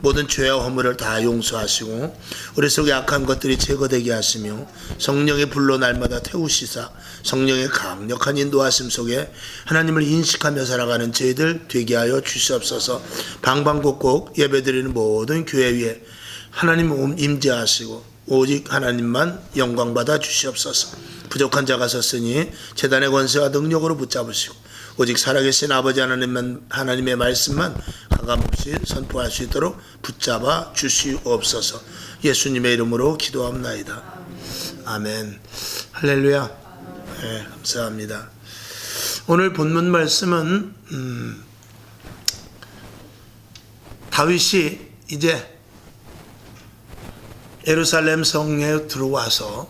모든 죄와 허물을 다 용서하시고 우리 속에 악한 것들이 제거되게 하시며 성령의 불로 날마다 태우시사 성령의 강력한 인도하심 속에 하나님을 인식하며 살아가는 저희들 되게 하여 주시옵소서. 방방곡곡 예배드리는 모든 교회 위에 하나님 임재하시고 오직 하나님만 영광받아 주시옵소서. 부족한 자가 섰으니 제단의 권세와 능력으로 붙잡으시고 오직 살아계신 아버지 하나님의 말씀만 가감없이 선포할 수 있도록 붙잡아 주시옵소서. 예수님의 이름으로 기도합나이다. 아멘. 할렐루야. 네, 감사합니다. 오늘 본문 말씀은 다윗이 이제 예루살렘 성에 들어와서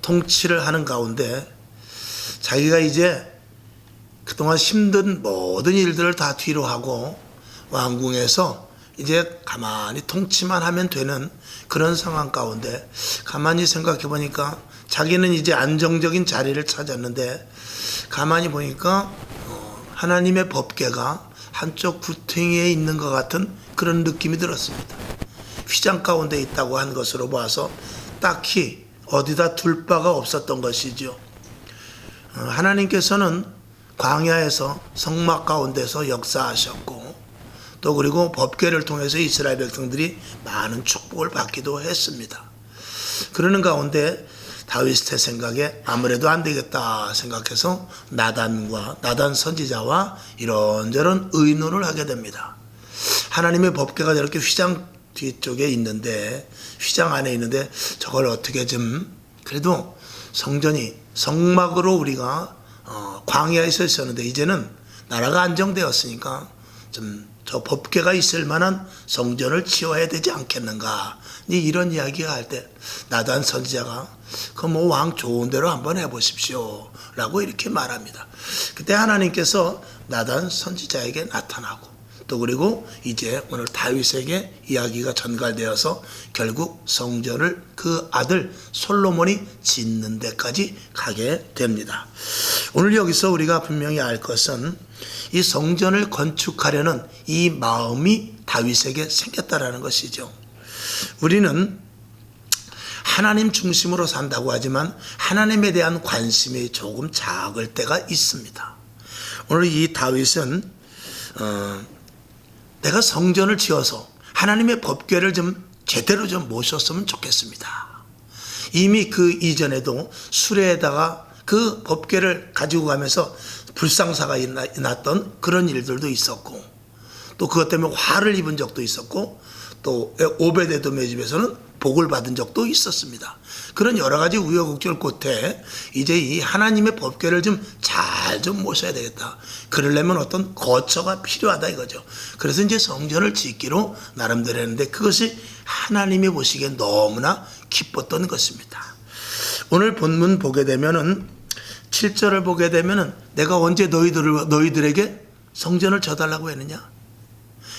통치를 하는 가운데 자기가 이제 그동안 힘든 모든 일들을 다 뒤로 하고 왕궁에서 이제 가만히 통치만 하면 되는 그런 상황 가운데 가만히 생각해 보니까 자기는 이제 안정적인 자리를 찾았는데 가만히 보니까 하나님의 법궤가 한쪽 구덩이에 있는 것 같은 그런 느낌이 들었습니다. 휘장 가운데 있다고 한 것으로 봐서 딱히 어디다 둘 바가 없었던 것이죠. 하나님께서는 광야에서 성막 가운데서 역사하셨고 또 그리고 법궤를 통해서 이스라엘 백성들이 많은 축복을 받기도 했습니다. 그러는 가운데 다윗의 생각에 아무래도 안 되겠다 생각해서 나단 선지자와 이런저런 의논을 하게 됩니다. 하나님의 법궤가 저렇게 휘장 뒤쪽에 있는데 휘장 안에 있는데 저걸 어떻게 좀 그래도 성막으로 우리가 광야에서 있었는데 이제는 나라가 안정되었으니까 좀 저 법궤가 있을 만한 성전을 지어야 되지 않겠는가 이런 이야기가 할 때 나단 선지자가 그 뭐 왕 좋은 대로 한번 해보십시오 라고 이렇게 말합니다. 그때 하나님께서 나단 선지자에게 나타나고 또 그리고 이제 오늘 다윗에게 이야기가 전갈되어서 결국 성전을 그 아들 솔로몬이 짓는 데까지 가게 됩니다. 오늘 여기서 우리가 분명히 알 것은 이 성전을 건축하려는 이 마음이 다윗에게 생겼다라는 것이죠. 우리는 하나님 중심으로 산다고 하지만 하나님에 대한 관심이 조금 작을 때가 있습니다. 오늘 이 다윗은 내가 성전을 지어서 하나님의 법궤를 좀 제대로 좀 모셨으면 좋겠습니다. 이미 그 이전에도 수레에다가 그 법궤를 가지고 가면서 불상사가 났던 그런 일들도 있었고 또 그것 때문에 화를 입은 적도 있었고 또 오베데돔의 집에서는 복을 받은 적도 있었습니다. 그런 여러 가지 우여곡절 끝에 이제 이 하나님의 법궤를 좀 잘 좀 모셔야 되겠다. 그러려면 어떤 거처가 필요하다 이거죠. 그래서 이제 성전을 짓기로 나름대로 했는데 그것이 하나님이 보시기에 너무나 기뻤던 것입니다. 오늘 본문 보게 되면은 7절을 보게 되면은 내가 언제 너희들에게 성전을 져달라고 했느냐?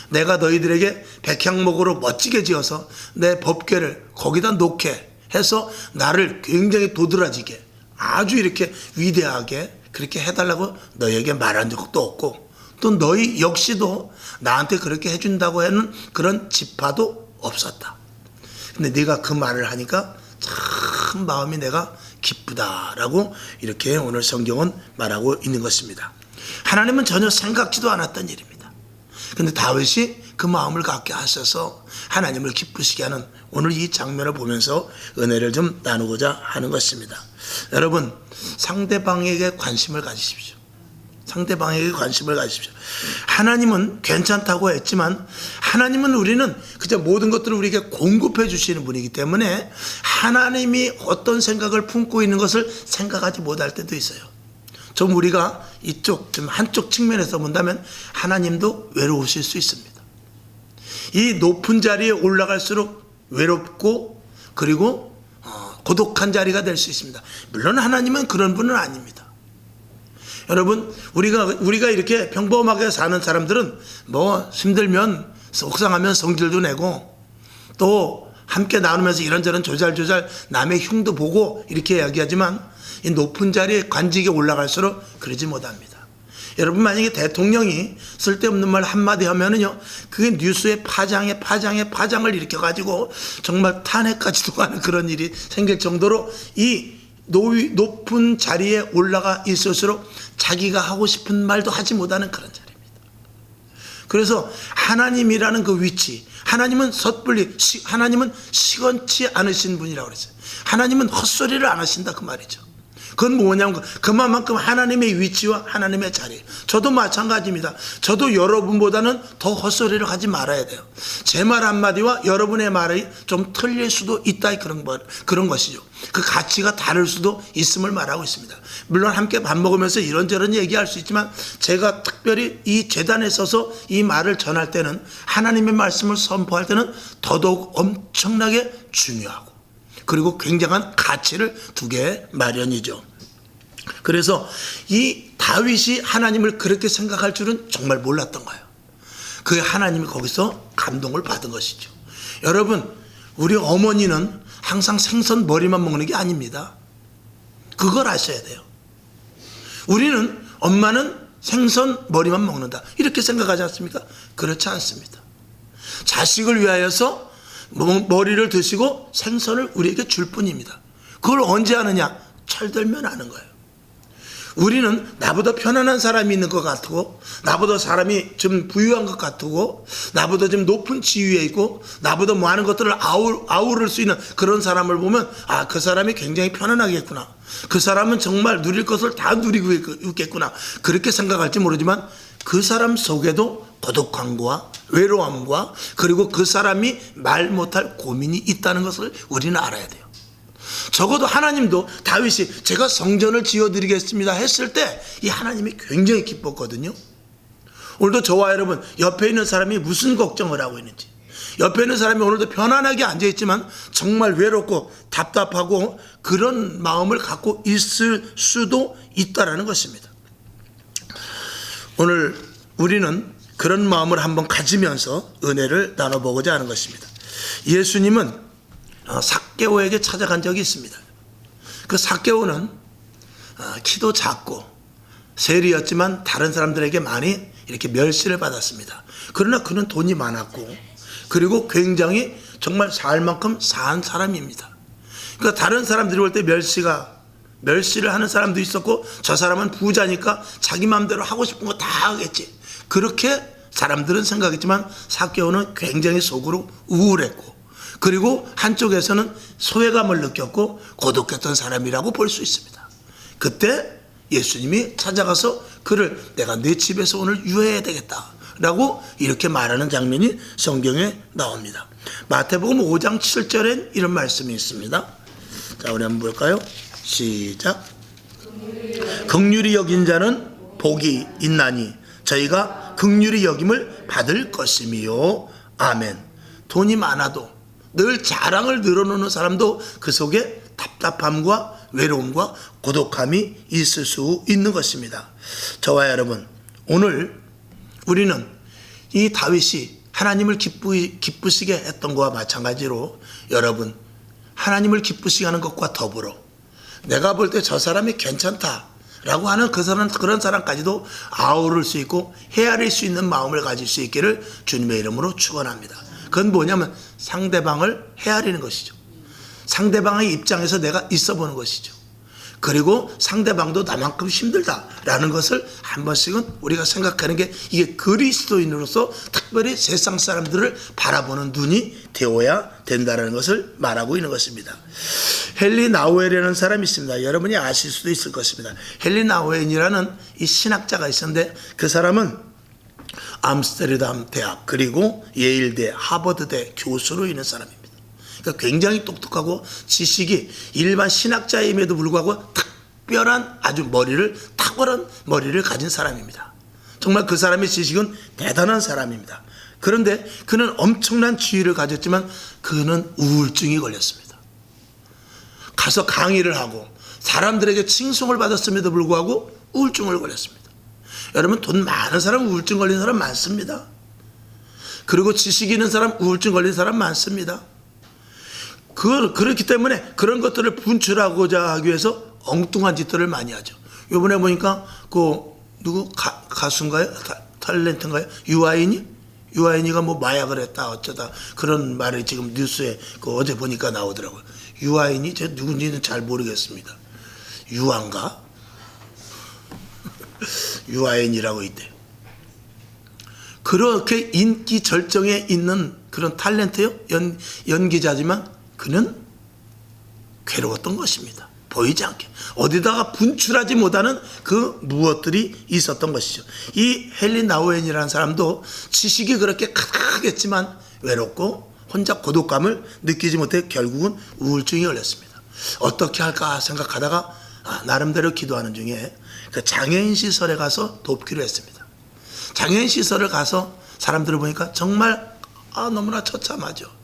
내가 너희들에게 백향목으로 멋지게 지어서 내 법궤를 거기다 놓게 해서 나를 굉장히 도드라지게 아주 이렇게 위대하게 그렇게 해달라고 너희에게 말한 적도 없고 또 너희 역시도 나한테 그렇게 해준다고 하는 그런 지파도 없었다. 근데 네가 그 말을 하니까 참 마음이 내가 기쁘다라고 이렇게 오늘 성경은 말하고 있는 것입니다. 하나님은 전혀 생각지도 않았던 일입니다. 근데 다윗이 그 마음을 갖게 하셔서 하나님을 기쁘시게 하는 오늘 이 장면을 보면서 은혜를 좀 나누고자 하는 것입니다. 여러분, 상대방에게 관심을 가지십시오. 상대방에게 관심을 가지십시오. 하나님은 괜찮다고 했지만 하나님은 우리는 그저 모든 것들을 우리에게 공급해 주시는 분이기 때문에 하나님이 어떤 생각을 품고 있는 것을 생각하지 못할 때도 있어요. 좀 우리가 좀 한쪽 측면에서 본다면 하나님도 외로우실 수 있습니다. 이 높은 자리에 올라갈수록 외롭고 그리고 고독한 자리가 될 수 있습니다. 물론 하나님은 그런 분은 아닙니다. 여러분, 우리가 이렇게 평범하게 사는 사람들은 뭐 힘들면 속상하면 성질도 내고 또 함께 나누면서 이런저런 조잘조잘 남의 흉도 보고 이렇게 이야기하지만 이 높은 자리에 관직에 올라갈수록 그러지 못합니다. 여러분 만약에 대통령이 쓸데없는 말 한마디 하면은요, 그게 뉴스에 파장을 일으켜가지고 정말 탄핵까지도 가는 그런 일이 생길 정도로 이 높은 자리에 올라가 있을수록 자기가 하고 싶은 말도 하지 못하는 그런 자리입니다. 그래서 하나님이라는 그 위치, 하나님은 하나님은 시건치 않으신 분이라고 그랬어요. 하나님은 헛소리를 안 하신다 그 말이죠. 그건 뭐냐면 그만큼 하나님의 위치와 하나님의 자리. 저도 마찬가지입니다. 저도 여러분보다는 더 헛소리를 하지 말아야 돼요. 제 말 한마디와 여러분의 말이 좀 틀릴 수도 있다, 그런 것이죠. 그 가치가 다를 수도 있음을 말하고 있습니다. 물론 함께 밥 먹으면서 이런저런 얘기할 수 있지만 제가 특별히 이 재단에 서서 이 말을 전할 때는, 하나님의 말씀을 선포할 때는 더더욱 엄청나게 중요하고 그리고 굉장한 가치를 두게 마련이죠. 그래서 이 다윗이 하나님을 그렇게 생각할 줄은 정말 몰랐던 거예요. 그 하나님이 거기서 감동을 받은 것이죠. 여러분, 우리 어머니는 항상 생선 머리만 먹는 게 아닙니다. 그걸 아셔야 돼요. 우리는 엄마는 생선 머리만 먹는다 이렇게 생각하지 않습니까? 그렇지 않습니다. 자식을 위하여서 머리를 드시고 생선을 우리에게 줄 뿐입니다. 그걸 언제 아느냐? 철들면 아는 거예요. 우리는 나보다 편안한 사람이 있는 것 같고, 나보다 사람이 좀 부유한 것 같고, 나보다 좀 높은 지위에 있고, 나보다 많은 것들을 아우를 수 있는 그런 사람을 보면, 아, 그 사람이 굉장히 편안하겠구나, 그 사람은 정말 누릴 것을 다 누리고 있겠구나, 그렇게 생각할지 모르지만 그 사람 속에도 고독함과 외로움과 그리고 그 사람이 말 못할 고민이 있다는 것을 우리는 알아야 돼요. 적어도 하나님도 다윗이 제가 성전을 지어드리겠습니다 했을 때 이 하나님이 굉장히 기뻤거든요. 오늘도 저와 여러분 옆에 있는 사람이 무슨 걱정을 하고 있는지, 옆에 있는 사람이 오늘도 편안하게 앉아있지만 정말 외롭고 답답하고 그런 마음을 갖고 있을 수도 있다는 것입니다. 오늘 우리는 그런 마음을 한번 가지면서 은혜를 나눠보고자 하는 것입니다. 예수님은 삭개오에게 찾아간 적이 있습니다. 그 삭개오는 키도 작고 세리였지만 다른 사람들에게 많이 이렇게 멸시를 받았습니다. 그러나 그는 돈이 많았고 그리고 굉장히 정말 살 만큼 산 사람입니다. 그러니까 다른 사람들이 볼 때 멸시를 하는 사람도 있었고, 저 사람은 부자니까 자기 마음대로 하고 싶은 거 다 하겠지, 그렇게 사람들은 생각했지만 삭개오는 굉장히 속으로 우울했고 그리고 한쪽에서는 소외감을 느꼈고 고독했던 사람이라고 볼 수 있습니다. 그때 예수님이 찾아가서 그를 내가 네 집에서 오늘 유해해야 되겠다 라고 이렇게 말하는 장면이 성경에 나옵니다. 마태복음 5장 7절엔 이런 말씀이 있습니다. 자, 우리 한번 볼까요? 시작. 긍휼히 여긴 자는 복이 있나니 저희가 긍휼히 여김을 받을 것이미요. 아멘. 돈이 많아도 늘 자랑을 늘어놓는 사람도 그 속에 답답함과 외로움과 고독함이 있을 수 있는 것입니다. 저와 여러분, 오늘 우리는 이 다윗이 하나님을 기쁘시게 했던 것과 마찬가지로 여러분, 하나님을 기쁘시게 하는 것과 더불어 내가 볼 때 저 사람이 괜찮다라고 하는 그런 사람까지도 아우를 수 있고 헤아릴 수 있는 마음을 가질 수 있기를 주님의 이름으로 축원합니다. 그건 뭐냐면 상대방을 헤아리는 것이죠. 상대방의 입장에서 내가 있어 보는 것이죠. 그리고 상대방도 나만큼 힘들다라는 것을 한 번씩은 우리가 생각하는 게, 이게 그리스도인으로서 특별히 세상 사람들을 바라보는 눈이 되어야 된다는 것을 말하고 있는 것입니다. 헨리 나우엔이라는 사람이 있습니다. 여러분이 아실 수도 있을 것입니다. 헨리 나우엔이라는 이 신학자가 있었는데 그 사람은 암스테르담 대학 그리고 예일대, 하버드대 교수로 있는 사람입니다. 그러니까 굉장히 똑똑하고 지식이 일반 신학자임에도 불구하고 특별한 아주 탁월한 머리를 가진 사람입니다. 정말 그 사람의 지식은 대단한 사람입니다. 그런데 그는 엄청난 지위를 가졌지만 그는 우울증이 걸렸습니다. 가서 강의를 하고 사람들에게 칭송을 받았음에도 불구하고 우울증을 걸렸습니다. 여러분, 돈 많은 사람 우울증 걸린 사람 많습니다. 그리고 지식 있는 사람 우울증 걸린 사람 많습니다. 그렇기 때문에 그런 것들을 분출하고자 하기 위해서 엉뚱한 짓들을 많이 하죠. 요번에 보니까 가수인가요? 탤런트인가요? 유아인이가 뭐 마약을 했다 어쩌다 그런 말이 지금 뉴스에 어제 보니까 나오더라고요. 유아인이 저 누군지는 잘 모르겠습니다. 유아인가? 유아인이라고 있대요. 그렇게 인기 절정에 있는 그런 탤런트요? 연기자지만 그는 괴로웠던 것입니다. 보이지 않게 어디다가 분출하지 못하는 그 무엇들이 있었던 것이죠. 이 헨리 나우엔이라는 사람도 지식이 그렇게 가득하겠지만 외롭고 혼자 고독감을 느끼지 못해 결국은 우울증이 걸렸습니다. 어떻게 할까 생각하다가 나름대로 기도하는 중에 그 장애인 시설에 가서 돕기로 했습니다. 장애인 시설을 가서 사람들을 보니까 정말 너무나 처참하죠.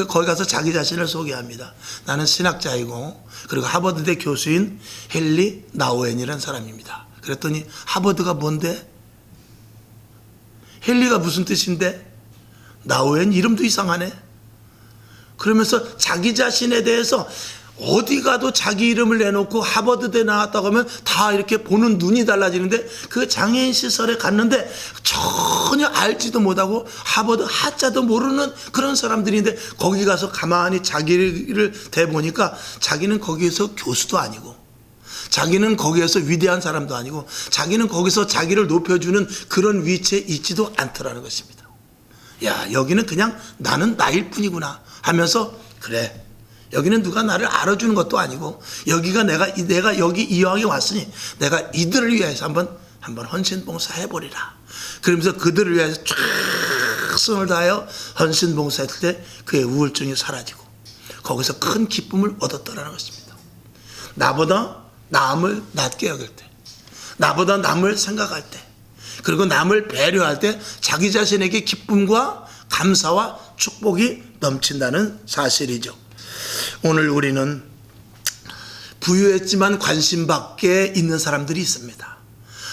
거기 가서 자기 자신을 소개합니다. 나는 신학자이고 그리고 하버드대 교수인 헨리 나우엔이라는 사람입니다. 그랬더니 하버드가 뭔데? 헨리가 무슨 뜻인데? 나우엔 이름도 이상하네. 그러면서 자기 자신에 대해서 어디 가도 자기 이름을 내놓고 하버드대 나왔다고 하면 다 이렇게 보는 눈이 달라지는데 그 장애인 시설에 갔는데 전혀 알지도 못하고 하버드 하자도 모르는 그런 사람들인데 거기 가서 가만히 자기를 대보니까 자기는 거기에서 교수도 아니고 자기는 거기에서 위대한 사람도 아니고 자기는 거기서 자기를 높여주는 그런 위치에 있지도 않더라는 것입니다. 야, 여기는 그냥 나는 나일 뿐이구나 하면서 그래, 여기는 누가 나를 알아주는 것도 아니고 여기가 내가 여기 이왕에 왔으니 내가 이들을 위해서 한번 헌신봉사 해보리라. 그러면서 그들을 위해서 최선을 다하여 헌신봉사했을 때 그의 우울증이 사라지고 거기서 큰 기쁨을 얻었다라는 것입니다. 나보다 남을 낮게 여길 때, 나보다 남을 생각할 때, 그리고 남을 배려할 때 자기 자신에게 기쁨과 감사와 축복이 넘친다는 사실이죠. 오늘 우리는 부유했지만 관심 밖에 있는 사람들이 있습니다.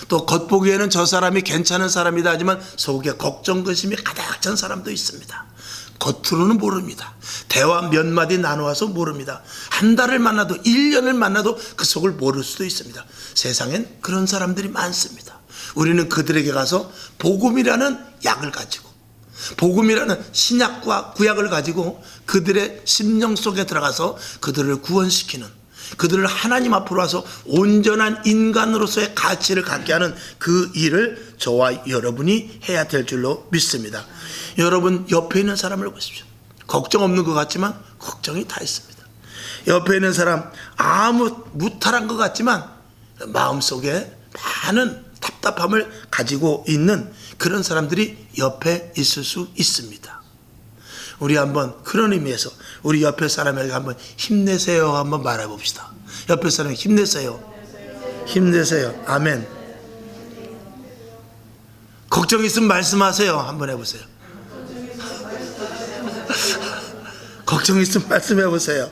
또 겉보기에는 저 사람이 괜찮은 사람이다 하지만 속에 걱정 근심이 가득 찬 사람도 있습니다. 겉으로는 모릅니다. 대화 몇 마디 나누어서 모릅니다. 한 달을 만나도 1년을 만나도 그 속을 모를 수도 있습니다. 세상엔 그런 사람들이 많습니다. 우리는 그들에게 가서 복음이라는 약을 가지고 복음이라는 신약과 구약을 가지고 그들의 심령 속에 들어가서 그들을 구원시키는, 그들을 하나님 앞으로 와서 온전한 인간으로서의 가치를 갖게 하는 그 일을 저와 여러분이 해야 될 줄로 믿습니다. 여러분 옆에 있는 사람을 보십시오. 걱정 없는 것 같지만 걱정이 다 있습니다. 옆에 있는 사람 아무 무탈한 것 같지만 마음속에 많은 답답함을 가지고 있는 그런 사람들이 옆에 있을 수 있습니다. 우리 한번 그런 의미에서 우리 옆에 사람에게 한번 힘내세요 한번 말해봅시다. 옆에 사람에게 힘내세요. 힘내세요. 아멘. 걱정 있으면 말씀하세요. 한번 해보세요. 걱정 있으면 말씀해보세요.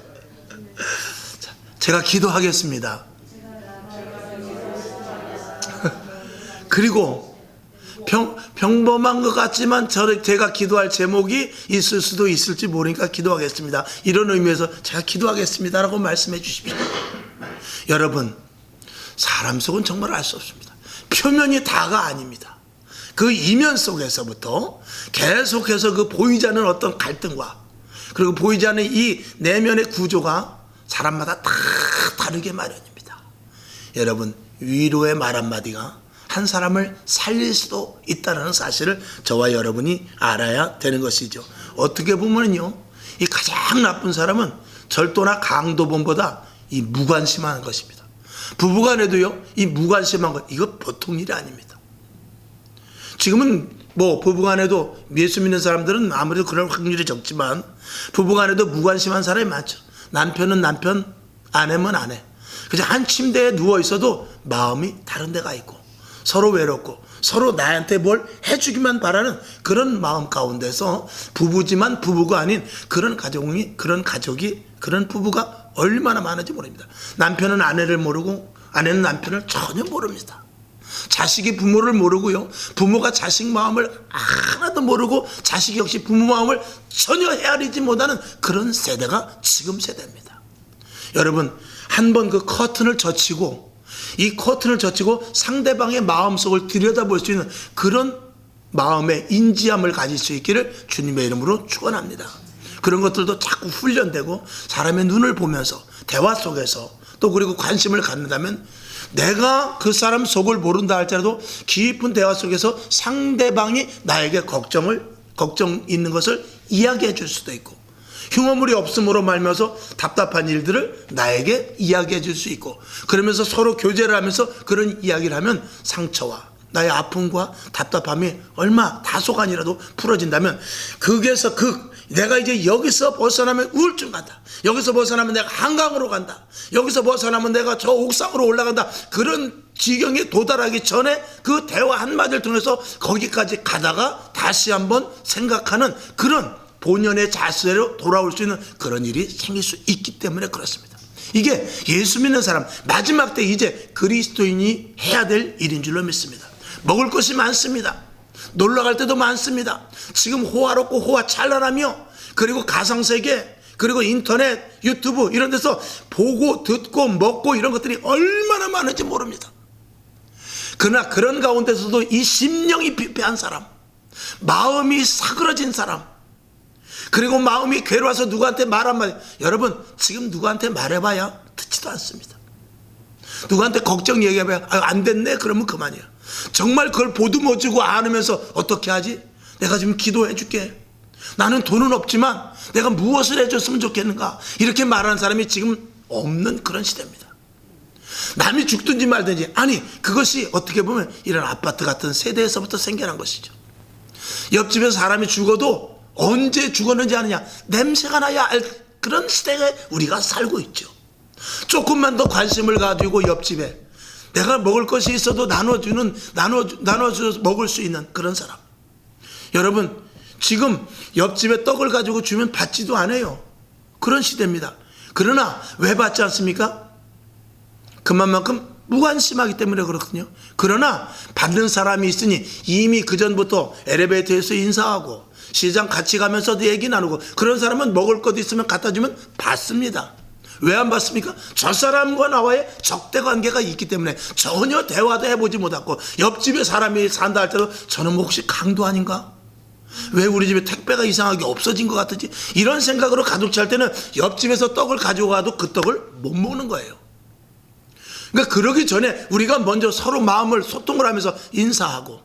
제가 기도하겠습니다. 그리고 평범한 것 같지만 제가 기도할 제목이 있을 수도 있을지 모르니까 기도하겠습니다. 이런 의미에서 제가 기도하겠습니다라고 말씀해 주십시오. 여러분, 사람 속은 정말 알 수 없습니다. 표면이 다가 아닙니다. 그 이면 속에서부터 계속해서 그 보이지 않는 어떤 갈등과 그리고 보이지 않는 이 내면의 구조가 사람마다 다 다르게 마련입니다. 여러분, 위로의 말 한마디가 한 사람을 살릴 수도 있다는 사실을 저와 여러분이 알아야 되는 것이죠. 어떻게 보면요, 이 가장 나쁜 사람은 절도나 강도범보다 이 무관심한 것입니다. 부부간에도요, 이 무관심한 것, 이거 보통 일이 아닙니다. 지금은 뭐 부부간에도 예수 믿는 사람들은 아무래도 그럴 확률이 적지만 부부간에도 무관심한 사람이 많죠. 남편은 남편, 아내면 아내. 그냥 한 침대에 누워 있어도 마음이 다른 데가 있고 서로 외롭고 서로 나한테 뭘 해주기만 바라는 그런 마음 가운데서 부부지만 부부가 아닌 그런 가족이 그런 부부가 얼마나 많은지 모릅니다. 남편은 아내를 모르고 아내는 남편을 전혀 모릅니다. 자식이 부모를 모르고요, 부모가 자식 마음을 하나도 모르고 자식이 역시 부모 마음을 전혀 헤아리지 못하는 그런 세대가 지금 세대입니다. 여러분, 한번 그 커튼을 젖히고 이 커튼을 젖히고 상대방의 마음속을 들여다볼 수 있는 그런 마음의 인지함을 가질 수 있기를 주님의 이름으로 축원합니다. 그런 것들도 자꾸 훈련되고 사람의 눈을 보면서 대화 속에서 또 그리고 관심을 갖는다면 내가 그 사람 속을 모른다 할지라도 깊은 대화 속에서 상대방이 나에게 걱정 있는 것을 이야기해 줄 수도 있고 흉어물이 없음으로 말미암아서 답답한 일들을 나에게 이야기해 줄 수 있고 그러면서 서로 교제를 하면서 그런 이야기를 하면 상처와 나의 아픔과 답답함이 얼마 다소간이라도 풀어진다면 거기에서 내가 이제 여기서 벗어나면 우울증 간다. 여기서 벗어나면 내가 한강으로 간다. 여기서 벗어나면 내가 저 옥상으로 올라간다. 그런 지경에 도달하기 전에 그 대화 한마디를 통해서 거기까지 가다가 다시 한번 생각하는 그런 본연의 자세로 돌아올 수 있는 그런 일이 생길 수 있기 때문에 그렇습니다. 이게 예수 믿는 사람 마지막 때 이제 그리스도인이 해야 될 일인 줄로 믿습니다. 먹을 것이 많습니다. 놀러 갈 때도 많습니다. 지금 호화롭고 호화찬란하며 그리고 가상세계 그리고 인터넷 유튜브 이런 데서 보고 듣고 먹고 이런 것들이 얼마나 많은지 모릅니다. 그러나 그런 가운데서도 이 심령이 피폐한 사람, 마음이 사그러진 사람, 그리고 마음이 괴로워서 누구한테 말 한마디, 여러분 지금 누구한테 말해봐야 듣지도 않습니다. 누구한테 걱정 얘기해봐야 안 됐네 그러면 그만이야. 정말 그걸 보듬어주고 안으면서 어떻게 하지? 내가 지금 기도해 줄게. 나는 돈은 없지만 내가 무엇을 해줬으면 좋겠는가? 이렇게 말하는 사람이 지금 없는 그런 시대입니다. 남이 죽든지 말든지 아니 그것이 어떻게 보면 이런 아파트 같은 세대에서부터 생겨난 것이죠. 옆집에서 사람이 죽어도 언제 죽었는지 아느냐 냄새가 나야 알 그런 시대에 우리가 살고 있죠. 조금만 더 관심을 가지고 옆집에 내가 먹을 것이 있어도 나눠줘서 먹을 수 있는 그런 사람. 여러분 지금 옆집에 떡을 가지고 주면 받지도 않아요. 그런 시대입니다. 그러나 왜 받지 않습니까? 그만큼 무관심하기 때문에 그렇거든요. 그러나 받는 사람이 있으니 이미 그전부터 엘리베이터에서 인사하고 시장 같이 가면서도 얘기 나누고 그런 사람은 먹을 것 있으면 갖다 주면 받습니다. 왜 안 받습니까? 저 사람과 나와의 적대 관계가 있기 때문에 전혀 대화도 해보지 못하고 옆집에 사람이 산다 할 때도 저는 뭐 혹시 강도 아닌가? 왜 우리 집에 택배가 이상하게 없어진 것 같지? 이런 생각으로 가득 찰 때는 옆집에서 떡을 가지고 가도 그 떡을 못 먹는 거예요. 그러니까 그러기 전에 우리가 먼저 서로 마음을 소통을 하면서 인사하고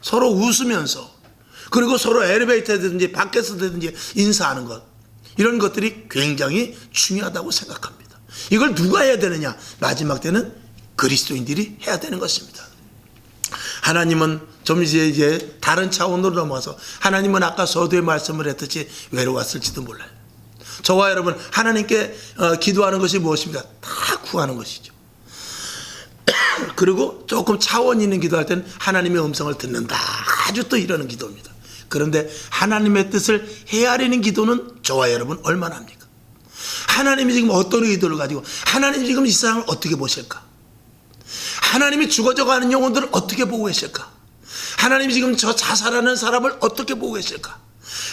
서로 웃으면서 그리고 서로 엘리베이터든지 밖에서 되든지 인사하는 것 이런 것들이 굉장히 중요하다고 생각합니다. 이걸 누가 해야 되느냐? 마지막 때는 그리스도인들이 해야 되는 것입니다. 하나님은 좀 이제 다른 차원으로 넘어서 하나님은 아까 서두에 말씀을 했듯이 외로웠을지도 몰라요. 저와 여러분 하나님께 기도하는 것이 무엇입니까? 다 구하는 것이죠. 그리고 조금 차원 있는 기도할 때는 하나님의 음성을 듣는다. 아주 또 이러는 기도입니다. 그런데 하나님의 뜻을 헤아리는 기도는 저와 여러분 얼마나 합니까? 하나님이 지금 어떤 의도를 가지고 하나님이 지금 이 세상을 어떻게 보실까? 하나님이 죽어져가는 영혼들을 어떻게 보고 계실까? 하나님이 지금 저 자살하는 사람을 어떻게 보고 계실까?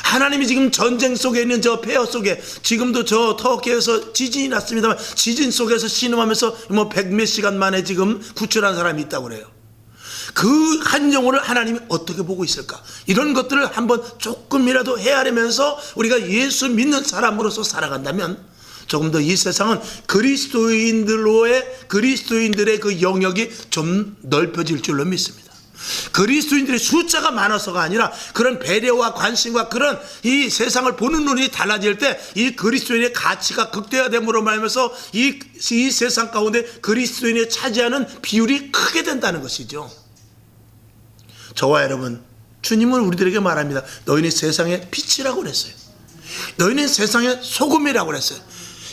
하나님이 지금 전쟁 속에 있는 저 폐허 속에 지금도 저 터키에서 지진이 났습니다만 지진 속에서 신음하면서 뭐 100몇 시간 만에 지금 구출한 사람이 있다고 그래요. 그 한 영혼을 하나님이 어떻게 보고 있을까? 이런 것들을 한번 조금이라도 헤아리면서 우리가 예수 믿는 사람으로서 살아간다면 조금 더 이 세상은 그리스도인들의 그 영역이 좀 넓어질 줄로 믿습니다. 그리스도인들의 숫자가 많아서가 아니라 그런 배려와 관심과 그런 이 세상을 보는 눈이 달라질 때 이 그리스도인의 가치가 극대화됨으로 말하면서 이 세상 가운데 그리스도인이 차지하는 비율이 크게 된다는 것이죠. 저와 여러분 주님은 우리들에게 말합니다. 너희는 세상의 빛이라고 그랬어요. 너희는 세상의 소금이라고 그랬어요.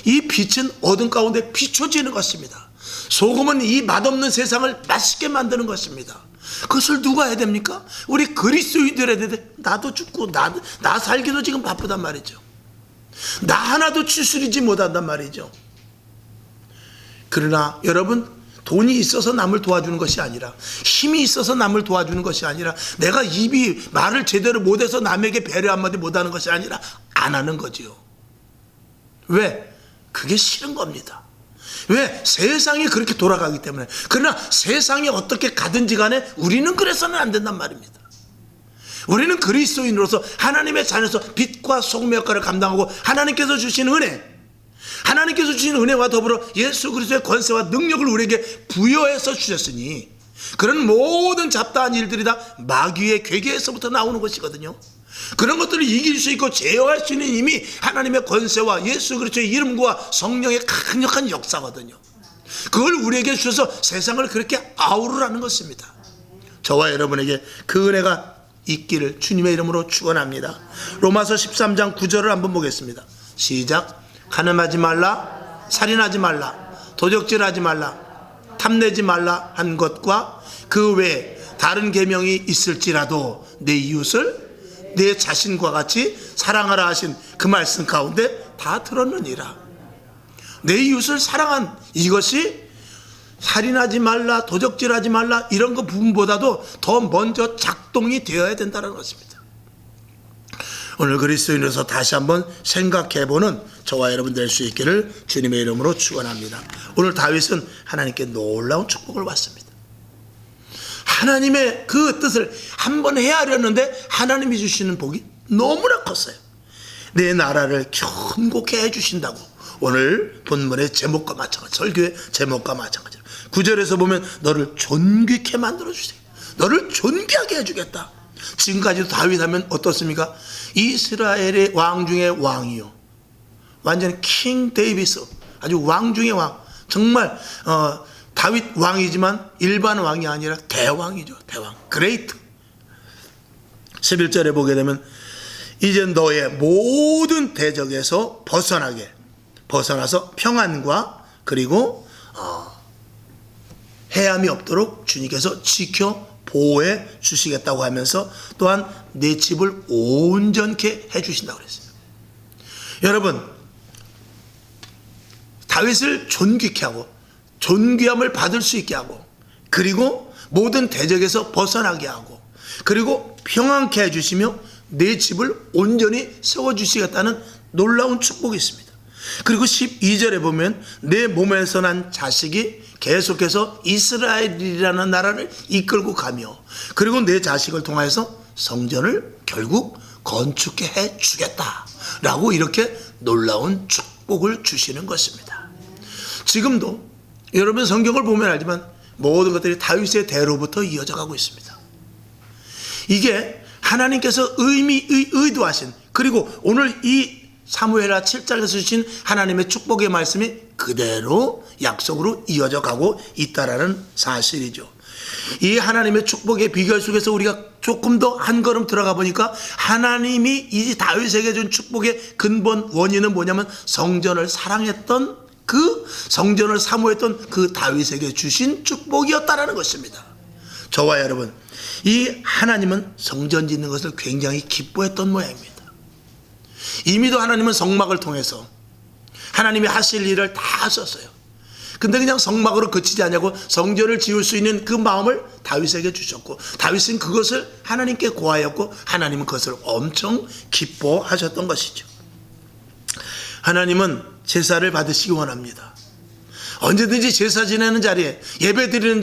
이 빛은 어둠 가운데 비춰지는 것입니다. 소금은 이 맛없는 세상을 맛있게 만드는 것입니다. 그것을 누가 해야 됩니까? 우리 그리스도인들이 해야 돼. 나도 죽고 나 살기도 지금 바쁘단 말이죠. 나 하나도 추스리지 못한단 말이죠. 그러나 여러분 돈이 있어서 남을 도와주는 것이 아니라 힘이 있어서 남을 도와주는 것이 아니라 내가 입이 말을 제대로 못해서 남에게 배려 한마디 못하는 것이 아니라 안 하는 거지요. 왜? 그게 싫은 겁니다. 왜? 세상이 그렇게 돌아가기 때문에. 그러나 세상이 어떻게 가든지 간에 우리는 그래서는 안 된단 말입니다. 우리는 그리스도인으로서 하나님의 자녀로서 빛과 소금의 역할을 감당하고 하나님께서 주신 은혜, 하나님께서 주신 은혜와 더불어 예수 그리스도의 권세와 능력을 우리에게 부여해서 주셨으니 그런 모든 잡다한 일들이 다 마귀의 괴계에서부터 나오는 것이거든요. 그런 것들을 이길 수 있고 제어할 수 있는 힘이 하나님의 권세와 예수 그리스도의 이름과 성령의 강력한 역사거든요. 그걸 우리에게 주셔서 세상을 그렇게 아우르라는 것입니다. 저와 여러분에게 그 은혜가 있기를 주님의 이름으로 축원합니다. 로마서 13장 9절을 한번 보겠습니다. 시작. 간음하지 말라, 살인하지 말라, 도적질하지 말라, 탐내지 말라 한 것과 그 외에 다른 계명이 있을지라도 내 이웃을 내 자신과 같이 사랑하라 하신 그 말씀 가운데 다 들었느니라. 내 이웃을 사랑한 이것이 살인하지 말라, 도적질하지 말라 이런 거 부분보다도 더 먼저 작동이 되어야 된다는 것입니다. 오늘 그리스도인으로서 다시 한번 생각해보는 저와 여러분 될 수 있기를 주님의 이름으로 축원합니다. 오늘 다윗은 하나님께 놀라운 축복을 받습니다. 하나님의 그 뜻을 한번 헤아렸는데 하나님이 주시는 복이 너무나 컸어요. 내 나라를 견고케 해주신다고. 오늘 본문의 제목과 마찬가지, 설교의 제목과 마찬가지로 9절에서 보면 너를 존귀케 만들어주세요. 너를 존귀하게 해주겠다. 지금까지도 다윗 하면 어떻습니까? 이스라엘의 왕 중에 왕이요, 완전히 킹 데이비스, 아주 왕 중에 왕. 정말 다윗 왕이지만 일반 왕이 아니라 대왕이죠. 대왕, 그레이트. 11절에 보게 되면 이제 너의 모든 대적에서 벗어나서 평안과 그리고 해함이 없도록 주님께서 지켜 보호해 주시겠다고 하면서 또한 내 집을 온전케 해주신다고 그랬어요. 여러분, 다윗을 존귀케 하고 존귀함을 받을 수 있게 하고 그리고 모든 대적에서 벗어나게 하고 그리고 평안케 해주시며 내 집을 온전히 세워주시겠다는 놀라운 축복이 있습니다. 그리고 12절에 보면 내 몸에서 난 자식이 계속해서 이스라엘이라는 나라를 이끌고 가며 그리고 내 자식을 통해서 성전을 결국 건축해 해 주겠다라고 이렇게 놀라운 축복을 주시는 것입니다. 지금도 여러분 성경을 보면 알지만 모든 것들이 다윗의 대로부터 이어져 가고 있습니다. 이게 하나님께서 의도하신, 그리고 오늘 이 사무엘하 7장에서 주신 하나님의 축복의 말씀이 그대로 약속으로 이어져 가고 있다라는 사실이죠. 이 하나님의 축복의 비결 속에서 우리가 조금 더 한 걸음 들어가 보니까 하나님이 이 다윗에게 준 축복의 근본 원인은 뭐냐면 성전을 사랑했던, 그 성전을 사모했던 그 다윗에게 주신 축복이었다라는 것입니다. 저와 여러분, 이 하나님은 성전 짓는 것을 굉장히 기뻐했던 모양입니다. 이미도 하나님은 성막을 통해서 하나님이 하실 일을 다 하셨어요. 근데 그냥 성막으로 그치지 않냐고 성전을 지을 수 있는 그 마음을 다윗에게 주셨고, 다윗은 그것을 하나님께 고하였고 하나님은 그것을 엄청 기뻐하셨던 것이죠. 하나님은 제사를 받으시기 원합니다. 언제든지 제사 지내는 자리에, 예배 드리는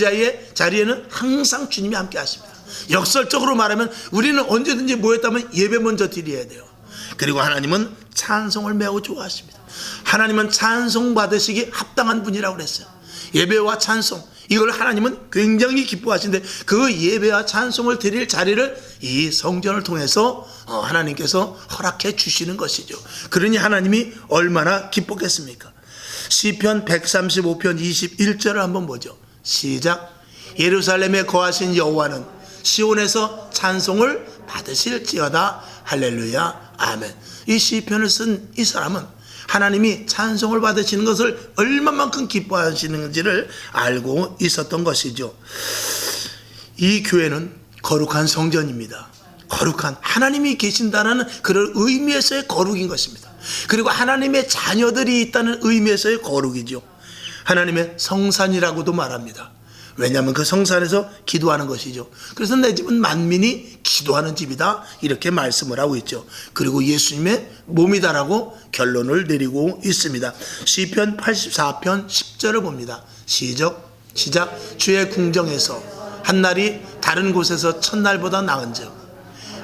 자리에는 항상 주님이 함께 하십니다. 역설적으로 말하면 우리는 언제든지 모였다면 예배 먼저 드려야 돼요. 그리고 하나님은 찬송을 매우 좋아하십니다. 하나님은 찬송 받으시기 합당한 분이라고 그랬어요. 예배와 찬송, 이걸 하나님은 굉장히 기뻐하시는데 그 예배와 찬송을 드릴 자리를 이 성전을 통해서 하나님께서 허락해 주시는 것이죠. 그러니 하나님이 얼마나 기뻤겠습니까? 시편 135편 21절을 한번 보죠. 시작. 예루살렘에 거하신 여호와는 시온에서 찬송을 받으실지어다. 할렐루야, 아멘. 이 시편을 쓴 이 사람은 하나님이 찬송을 받으시는 것을 얼마만큼 기뻐하시는지를 알고 있었던 것이죠. 이 교회는 거룩한 성전입니다. 거룩한, 하나님이 계신다는 그런 의미에서의 거룩인 것입니다. 그리고 하나님의 자녀들이 있다는 의미에서의 거룩이죠. 하나님의 성산이라고도 말합니다. 왜냐하면 그 성산에서 기도하는 것이죠. 그래서 내 집은 만민이 기도하는 집이다 이렇게 말씀을 하고 있죠. 그리고 예수님의 몸이다라고 결론을 내리고 있습니다. 시편 84편 10절을 봅니다. 시작. 주의 궁정에서 한날이 다른 곳에서 첫날보다 나은즉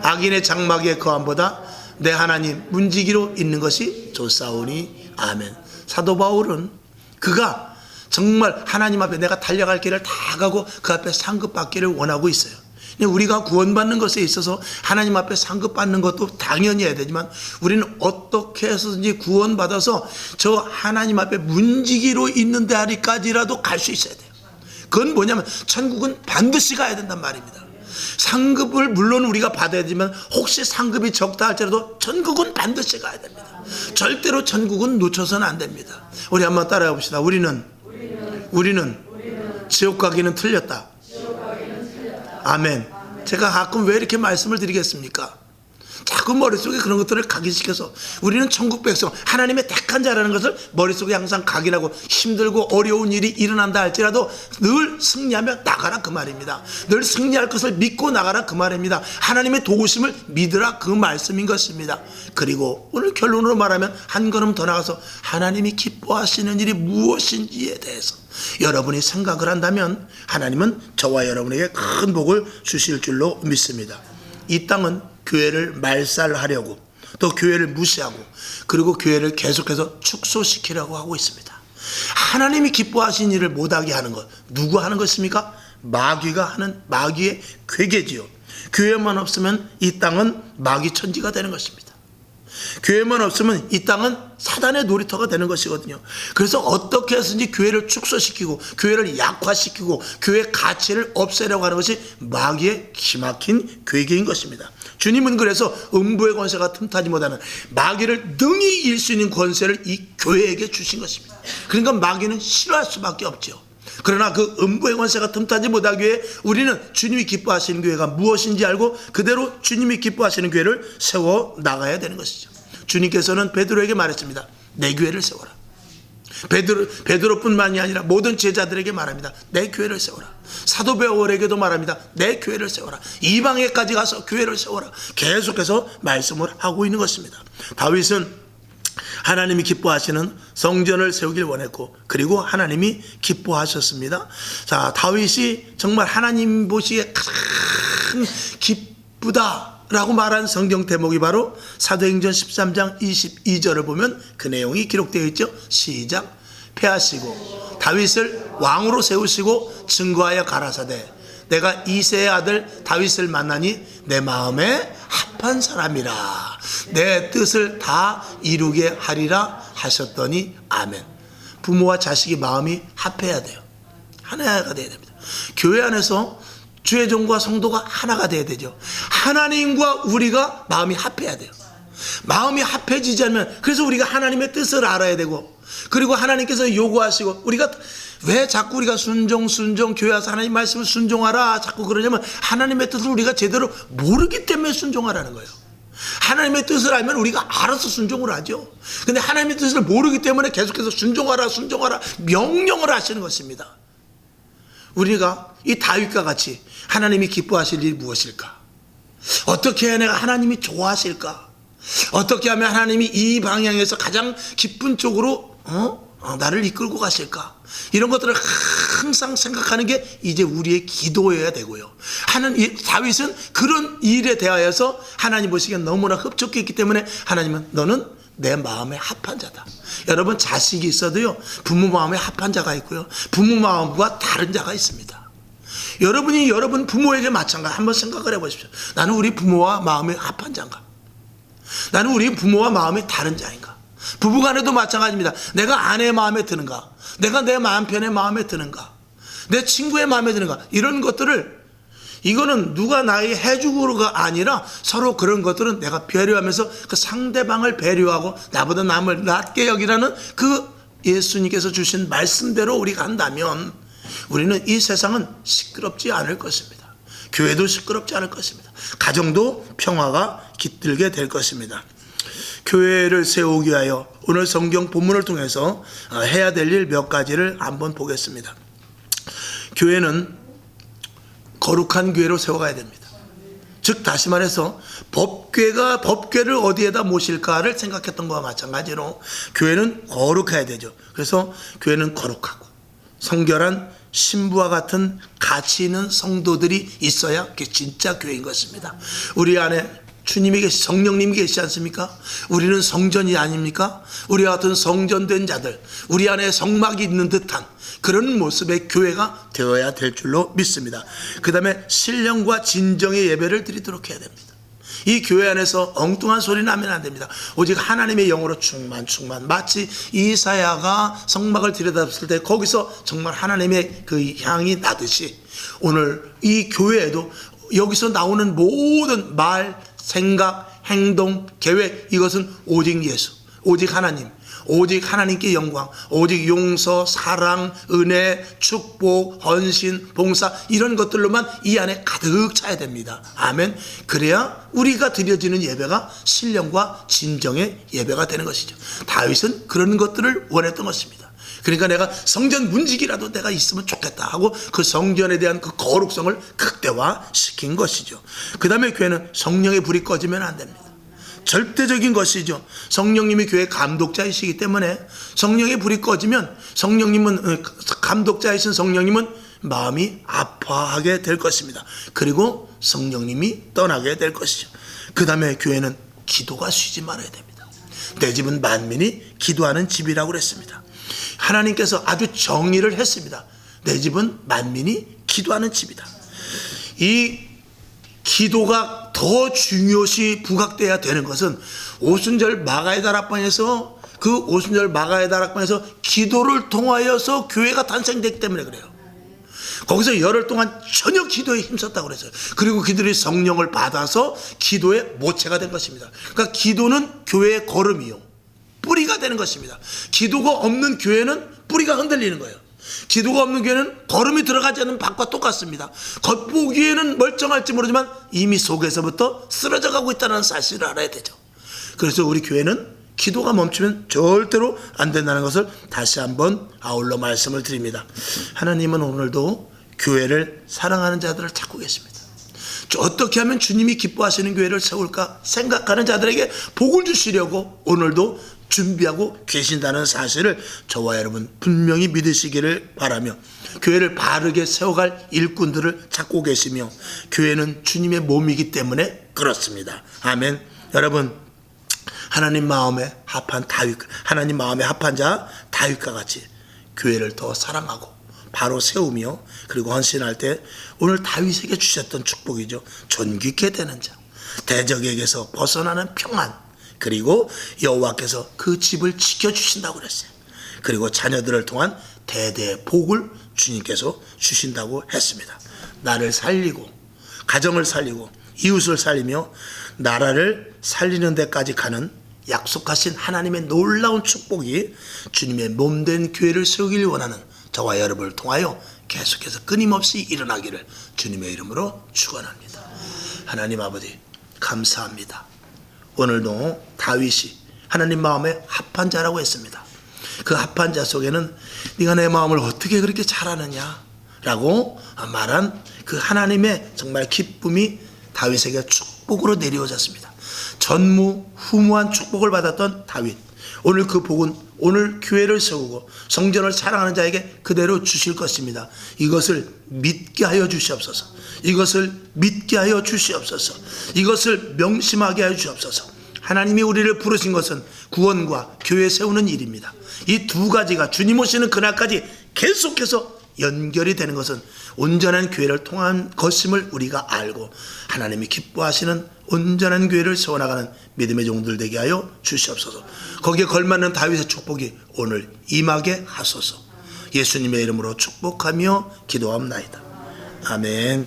악인의 장막의 거함보다 내 하나님 문지기로 있는 것이 좋사오니 아멘. 사도 바울은 그가 정말 하나님 앞에 내가 달려갈 길을 다 가고 그 앞에 상급받기를 원하고 있어요. 우리가 구원받는 것에 있어서 하나님 앞에 상급받는 것도 당연히 해야 되지만 우리는 어떻게 해서든지 구원받아서 저 하나님 앞에 문지기로 있는 데까지라도 갈 수 있어야 돼요. 그건 뭐냐면 천국은 반드시 가야 된단 말입니다. 상급을 물론 우리가 받아야 되지만 혹시 상급이 적다 할지라도 천국은 반드시 가야 됩니다. 절대로 천국은 놓쳐서는 안 됩니다. 우리 한번 따라해 봅시다. 우리는 지옥 가기는 틀렸다. 아멘. 제가 가끔 왜 이렇게 말씀을 드리겠습니까? 자꾸 머릿속에 그런 것들을 각인시켜서 우리는 천국 백성 하나님의 택한 자라는 것을 머릿속에 항상 각인하고 힘들고 어려운 일이 일어난다 할지라도 늘 승리하며 나가라 그 말입니다. 늘 승리할 것을 믿고 나가라 그 말입니다. 하나님의 도우심을 믿으라 그 말씀인 것입니다. 그리고 오늘 결론으로 말하면 한 걸음 더 나가서 하나님이 기뻐하시는 일이 무엇인지에 대해서 여러분이 생각을 한다면 하나님은 저와 여러분에게 큰 복을 주실 줄로 믿습니다. 이 땅은 교회를 말살하려고 또 교회를 무시하고 그리고 교회를 계속해서 축소시키려고 하고 있습니다. 하나님이 기뻐하신 일을 못하게 하는 것 누구 하는 것입니까? 마귀가 하는 마귀의 괴계지요. 교회만 없으면 이 땅은 마귀 천지가 되는 것입니다. 교회만 없으면 이 땅은 사단의 놀이터가 되는 것이거든요. 그래서 어떻게 해서든지 교회를 축소시키고 교회를 약화시키고 교회의 가치를 없애려고 하는 것이 마귀의 기막힌 괴계인 것입니다. 주님은 그래서 음부의 권세가 틈타지 못하는 마귀를 능히 이길 수 있는 권세를 이 교회에게 주신 것입니다. 그러니까 마귀는 싫어할 수밖에 없죠. 그러나 그 음부의 권세가 틈타지 못하기 위해 우리는 주님이 기뻐하시는 교회가 무엇인지 알고 그대로 주님이 기뻐하시는 교회를 세워 나가야 되는 것이죠. 주님께서는 베드로에게 말했습니다. 내 교회를 세워라. 베드로뿐만이 아니라 모든 제자들에게 말합니다. 내 교회를 세워라. 사도 바울에게도 말합니다. 내 교회를 세워라. 이방에까지 가서 교회를 세워라. 계속해서 말씀을 하고 있는 것입니다. 다윗은 하나님이 기뻐하시는 성전을 세우길 원했고 그리고 하나님이 기뻐하셨습니다. 자, 다윗이 정말 하나님 보시기에 가장 기쁘다라고 말한 성경 대목이 바로 사도행전 13장 22절을 보면 그 내용이 기록되어 있죠. 시작. 패하시고 다윗을 왕으로 세우시고 증거하여 가라사대 내가 이새의 아들 다윗을 만나니 내 마음에 합한 사람이라 내 뜻을 다 이루게 하리라 하셨더니 아멘. 부모와 자식이 마음이 합해야 돼요. 하나가 돼야 됩니다. 교회 안에서 주의 종과 성도가 하나가 돼야 되죠. 하나님과 우리가 마음이 합해야 돼요. 마음이 합해지지 않으면 그래서 우리가 하나님의 뜻을 알아야 되고 그리고 하나님께서 요구하시고 우리가 왜 자꾸 우리가 순종 교회 와서 하나님 말씀을 순종하라 자꾸 그러냐면 하나님의 뜻을 우리가 제대로 모르기 때문에 순종하라는 거예요. 하나님의 뜻을 알면 우리가 알아서 순종을 하죠. 근데 하나님의 뜻을 모르기 때문에 계속해서 순종하라 명령을 하시는 것입니다. 우리가 이 다윗과 같이 하나님이 기뻐하실 일이 무엇일까? 어떻게 해야 내가 하나님이 좋아하실까? 어떻게 하면 하나님이 이 방향에서 가장 기쁜 쪽으로 나를 이끌고 가실까? 이런 것들을 항상 생각하는 게 이제 우리의 기도여야 되고요. 다윗은 그런 일에 대하여서 하나님 보시기엔 너무나 흡족했기 때문에 하나님은 너는 내 마음에 합한 자다. 여러분 자식이 있어도요 부모 마음에 합한 자가 있고요 부모 마음과 다른 자가 있습니다. 여러분이 여러분 부모에게 마찬가지 한번 생각을 해보십시오. 나는 우리 부모와 마음에 합한 자인가? 나는 우리 부모와 마음이 다른 자인가? 부부간에도 마찬가지입니다. 내가 아내의 마음에 드는가? 내가 내 남편의 마음에 드는가? 내 친구의 마음에 드는가? 이런 것들을 이거는 누가 나에게 해주고가 아니라 서로 그런 것들은 내가 배려하면서 그 상대방을 배려하고 나보다 남을 낮게 여기라는 그 예수님께서 주신 말씀대로 우리가 한다면 우리는 이 세상은 시끄럽지 않을 것입니다. 교회도 시끄럽지 않을 것입니다. 가정도 평화가 깃들게 될 것입니다. 교회를 세우기 위하여 오늘 성경 본문을 통해서 해야 될 일 몇 가지를 한번 보겠습니다. 교회는 거룩한 교회로 세워가야 됩니다. 즉 다시 말해서 법궤를 어디에다 모실까를 생각했던 것과 마찬가지로 교회는 거룩해야 되죠. 그래서 교회는 거룩하고 성결한 신부와 같은 가치 있는 성도들이 있어야 그게 진짜 교회인 것입니다. 우리 안에 주님이 성령님이 계시지 않습니까? 우리는 성전이 아닙니까? 우리와 같은 성전된 자들, 우리 안에 성막이 있는 듯한 그런 모습의 교회가 되어야 될 줄로 믿습니다. 그 다음에 신령과 진정의 예배를 드리도록 해야 됩니다. 이 교회 안에서 엉뚱한 소리 나면 안 됩니다. 오직 하나님의 영으로 충만. 마치 이사야가 성막을 들여다봤을 때 거기서 정말 하나님의 그 향이 나듯이 오늘 이 교회에도 여기서 나오는 모든 말, 생각, 행동, 계획, 이것은 오직 예수, 오직 하나님, 오직 하나님께 영광, 오직 용서, 사랑, 은혜, 축복, 헌신, 봉사, 이런 것들로만 이 안에 가득 차야 됩니다. 아멘. 그래야 우리가 드려지는 예배가 신령과 진정의 예배가 되는 것이죠. 다윗은 그런 것들을 원했던 것입니다. 그러니까 내가 성전 문지기라도 내가 있으면 좋겠다 하고 그 성전에 대한 그 거룩성을 극대화시킨 것이죠. 그 다음에 교회는 성령의 불이 꺼지면 안 됩니다. 절대적인 것이죠. 성령님이 교회 감독자이시기 때문에 성령의 불이 꺼지면 감독자이신 성령님은 마음이 아파하게 될 것입니다. 그리고 성령님이 떠나게 될 것이죠. 그 다음에 교회는 기도가 쉬지 말아야 됩니다. 내 집은 만민이 기도하는 집이라고 그랬습니다. 하나님께서 아주 정의를 했습니다. 내 집은 만민이 기도하는 집이다. 이 기도가 더 중요시 부각돼야 되는 것은 오순절 마가의 다락방에서 그 오순절 마가의 다락방에서 기도를 통하여서 교회가 탄생됐기 때문에 그래요. 거기서 열흘 동안 전혀 기도에 힘썼다고 그랬어요. 그리고 그들이 성령을 받아서 기도의 모체가 된 것입니다. 그러니까 기도는 교회의 걸음이요, 뿌리가 되는 것입니다. 기도가 없는 교회는 뿌리가 흔들리는 거예요. 기도가 없는 교회는 걸음이 들어가지 않는 밭과 똑같습니다. 겉보기에는 멀쩡할지 모르지만 이미 속에서부터 쓰러져 가고 있다는 사실을 알아야 되죠. 그래서 우리 교회는 기도가 멈추면 절대로 안 된다는 것을 다시 한번 아울러 말씀을 드립니다. 하나님은 오늘도 교회를 사랑하는 자들을 찾고 계십니다. 어떻게 하면 주님이 기뻐하시는 교회를 세울까 생각하는 자들에게 복을 주시려고 오늘도 준비하고 계신다는 사실을 저와 여러분 분명히 믿으시기를 바라며, 교회를 바르게 세워갈 일꾼들을 찾고 계시며, 교회는 주님의 몸이기 때문에 그렇습니다. 아멘. 여러분, 하나님 마음에 합한 자 다윗과 같이 교회를 더 사랑하고 바로 세우며, 그리고 헌신할 때 오늘 다윗에게 주셨던 축복이죠. 존귀케 되는 자, 대적에게서 벗어나는 평안, 그리고 여호와께서 그 집을 지켜주신다고 그랬어요. 그리고 자녀들을 통한 대대의 복을 주님께서 주신다고 했습니다. 나를 살리고 가정을 살리고 이웃을 살리며 나라를 살리는 데까지 가는 약속하신 하나님의 놀라운 축복이 주님의 몸된 교회를 세우길 원하는 저와 여러분을 통하여 계속해서 끊임없이 일어나기를 주님의 이름으로 축원합니다. 하나님 아버지 감사합니다. 오늘도 다윗이 하나님 마음에 합한 자라고 했습니다. 그 합한 자 속에는 네가 내 마음을 어떻게 그렇게 잘 아느냐 라고 말한 그 하나님의 정말 기쁨이 다윗에게 축복으로 내려오셨습니다. 전무후무한 축복을 받았던 다윗, 오늘 그 복은 오늘 교회를 세우고 성전을 사랑하는 자에게 그대로 주실 것입니다. 이것을 믿게 하여 주시옵소서. 이것을 믿게 하여 주시옵소서. 이것을 명심하게 하여 주시옵소서. 하나님이 우리를 부르신 것은 구원과 교회 세우는 일입니다. 이 두 가지가 주님 오시는 그날까지 계속해서 연결이 되는 것은 온전한 교회를 통한 것임을 우리가 알고 하나님이 기뻐하시는 온전한 교회를 세워나가는 믿음의 종들 되게 하여 주시옵소서. 거기에 걸맞는 다윗의 축복이 오늘 임하게 하소서. 예수님의 이름으로 축복하며 기도합나이다. 아멘.